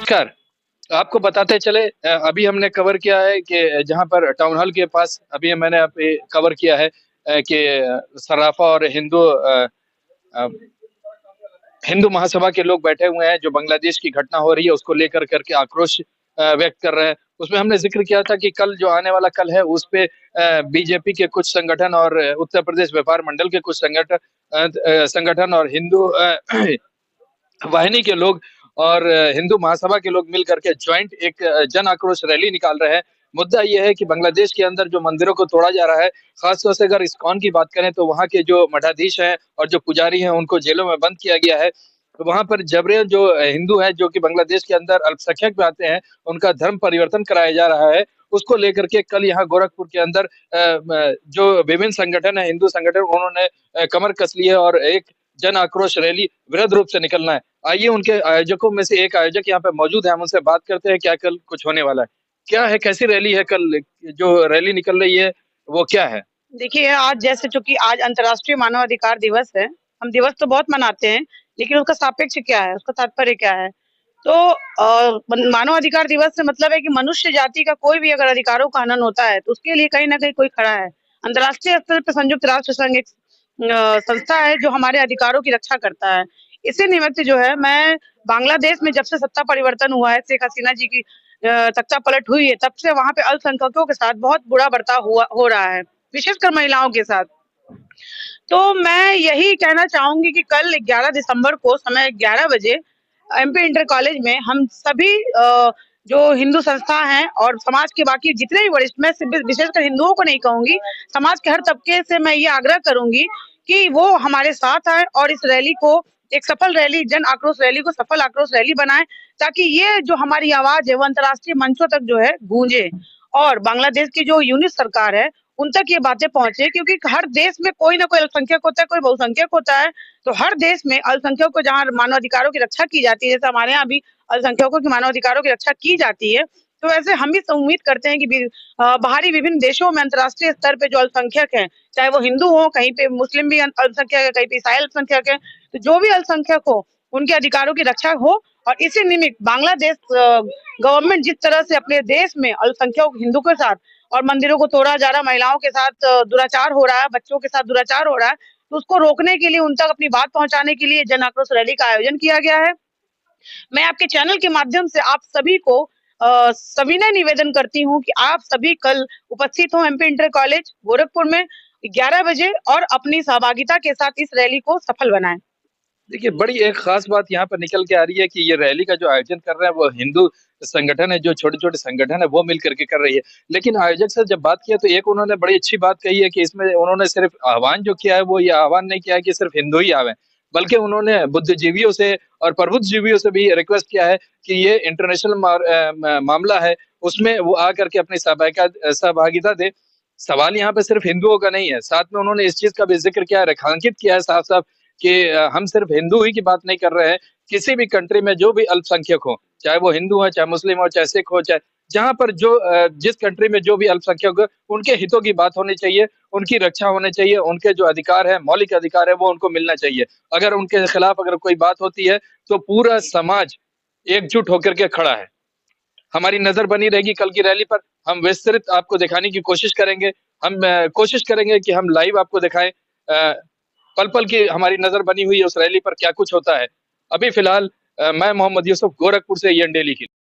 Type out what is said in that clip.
नमस्कार। आपको बताते चले अभी हमने कवर किया है कि जहाँ पर टाउन हॉल के पास अभी मैंने अभी कवर किया है कि सराफा और अ, हिंदू महासभा के लोग बैठे हुए हैं, जो बांग्लादेश की घटना हो रही है उसको लेकर करके आक्रोश व्यक्त कर रहे हैं। उसमें हमने ज़िक्र किया था कि कल जो आने वाला कल है उस पे बीजेपी के कुछ संगठन और उत्तर प्रदेश व्यापार मंडल के कुछ संगठन और हिंदू वाहिनी के लोग और हिंदू महासभा के लोग मिल करके ज्वाइंट एक जन आक्रोश रैली निकाल रहे हैं। मुद्दा ये है कि बांग्लादेश के अंदर जो मंदिरों को तोड़ा जा रहा है, खासतौर से अगर इस्कॉन की बात करें तो वहाँ के जो मठाधीश हैं और जो पुजारी हैं उनको जेलों में बंद किया गया है। तो वहाँ पर जबरन जो हिंदू हैं जो कि बांग्लादेश के अंदर अल्पसंख्यक में आते हैं, उनका धर्म परिवर्तन कराया जा रहा है। उसको लेकर के कल यहाँ गोरखपुर के अंदर जो विभिन्न संगठन है, हिंदू संगठन, उन्होंने कमर कस ली है और एक जन आक्रोश रैली वृहद रूप से निकलना है। आइए उनके आयोजकों में से एक आयोजक यहाँ पे मौजूद है, हम उनसे बात करते हैं क्या कल कुछ होने वाला है। क्या है, कैसी रैली है कल जो रैली निकल रही है, वो क्या है? देखिए, आज जैसे चूंकि आज अंतर्राष्ट्रीय मानव अधिकार दिवस है, हम दिवस तो बहुत मनाते हैं, लेकिन उसका सापेक्ष क्या है, उसका तात्पर्य क्या है? तो मानव अधिकार दिवस से मतलब है कि मनुष्य जाति का कोई भी अगर अधिकारों का हनन होता है, तो उसके लिए कहीं ना कहीं कोई खड़ा है। अंतर्राष्ट्रीय स्तर पर संयुक्त राष्ट्र संघ एक संस्था है जो हमारे अधिकारों की रक्षा करता है। इसी निमित्त जो है, मैं बांग्लादेश में जब से सत्ता परिवर्तन हुआ है, शेख हसीना जी की तख्ता पलट हुई है, तब से वहां पे अल्पसंख्यकों के साथ बहुत बुरा बर्ताव हो रहा है, विशेषकर महिलाओं के साथ। तो मैं यही कहना चाहूंगी कि कल 11 दिसंबर को समय 11 बजे एमपी इंटर कॉलेज में हम सभी जो हिंदू संस्था हैं और समाज के बाकी जितने भी वरिष्ठ, मैं विशेषकर हिंदुओं को नहीं कहूंगी, समाज के हर तबके से मैं ये आग्रह करूंगी कि वो हमारे साथ आए और इस रैली को एक सफल रैली, जन आक्रोश रैली को सफल आक्रोश रैली बनाए, ताकि ये जो हमारी आवाज है वो अंतर्राष्ट्रीय मंचों तक जो है गूंजे और बांग्लादेश की जो यूनिट सरकार है उन तक ये बातें पहुंचे। क्योंकि हर देश में कोई ना कोई अल्पसंख्यक होता है, कोई बहुसंख्यक होता है। तो हर देश में अल्पसंख्यकों को जहाँ मानव अधिकारों की रक्षा की जाती है, जैसे हमारे यहाँ भी अल्पसंख्यकों की मानव अधिकारों की रक्षा की जाती है, तो वैसे हम भी उम्मीद करते हैं कि बाहरी विभिन्न देशों में अंतर्राष्ट्रीय स्तर पे जो अल्पसंख्यक है, चाहे वो हिंदू हो, कहीं पे मुस्लिम भी अल्पसंख्यक है, कहीं पे ईसाई अल्पसंख्यक है, तो जो भी अल्पसंख्यक हो उनके अधिकारों की रक्षा हो। और इसी निमित्त बांग्लादेश गवर्नमेंट जिस तरह से अपने देश में अल्पसंख्यक हिंदू के साथ और मंदिरों को तोड़ा जा रहा है, महिलाओं के साथ दुराचार हो रहा है, बच्चों के साथ दुराचार हो रहा है, तो उसको रोकने के लिए, उन तक अपनी बात पहुंचाने के लिए जन आक्रोश रैली का आयोजन किया गया है। मैं आपके चैनल के माध्यम से आप सभी को सविनय निवेदन करती हूँ कि आप सभी कल उपस्थित हो एमपी इंटर कॉलेज गोरखपुर में 11 बजे और अपनी सहभागिता के साथ इस रैली को सफल बनाएं। देखिए, बड़ी एक खास बात यहाँ पर निकल के आ रही है कि ये रैली का जो आयोजन कर रहे हैं वो हिंदू संगठन है, जो छोटे-छोटे संगठन है वो मिल करके कर रही है। लेकिन आयोजक से जब बात किया तो एक उन्होंने बड़ी अच्छी बात कही है कि इसमें उन्होंने सिर्फ आह्वान जो किया है वो ये आह्वान नहीं किया है कि सिर्फ हिंदू ही आवें, बल्कि उन्होंने बुद्धिजीवियों से और प्रबुद्धजीवियों से भी रिक्वेस्ट किया है कि ये इंटरनेशनल मामला है, उसमें वो आकर के अपनी सहभागिता दें। सवाल यहाँ पे सिर्फ हिंदुओं का नहीं है, साथ में उन्होंने इस चीज़ का भी ज़िक्र किया है, रेखांकित किया है साफ-साफ कि हम सिर्फ हिंदू ही की बात नहीं कर रहे हैं, किसी भी कंट्री में जो भी अल्पसंख्यक हो, चाहे वो हिंदू हो, चाहे मुस्लिम हो, चाहे सिख हो, चाहे जहाँ पर जो जिस कंट्री में जो भी अल्पसंख्यक हो, उनके हितों की बात होनी चाहिए, उनकी रक्षा होनी चाहिए, उनके जो अधिकार है, मौलिक अधिकार है, वो उनको मिलना चाहिए। अगर उनके खिलाफ अगर कोई बात होती है, तो पूरा समाज एकजुट होकर के खड़ा है। हमारी नज़र बनी रहेगी कल की रैली पर, हम विस्तृत आपको दिखाने की कोशिश करेंगे। हम कोशिश करेंगे कि हम लाइव आपको दिखाएँ पल-पल की हमारी नज़र बनी हुई है उस रैली पर क्या कुछ होता है। अभी फ़िलहाल मैं मोहम्मद यूसुफ गोरखपुर से ईएन डेली के लिए।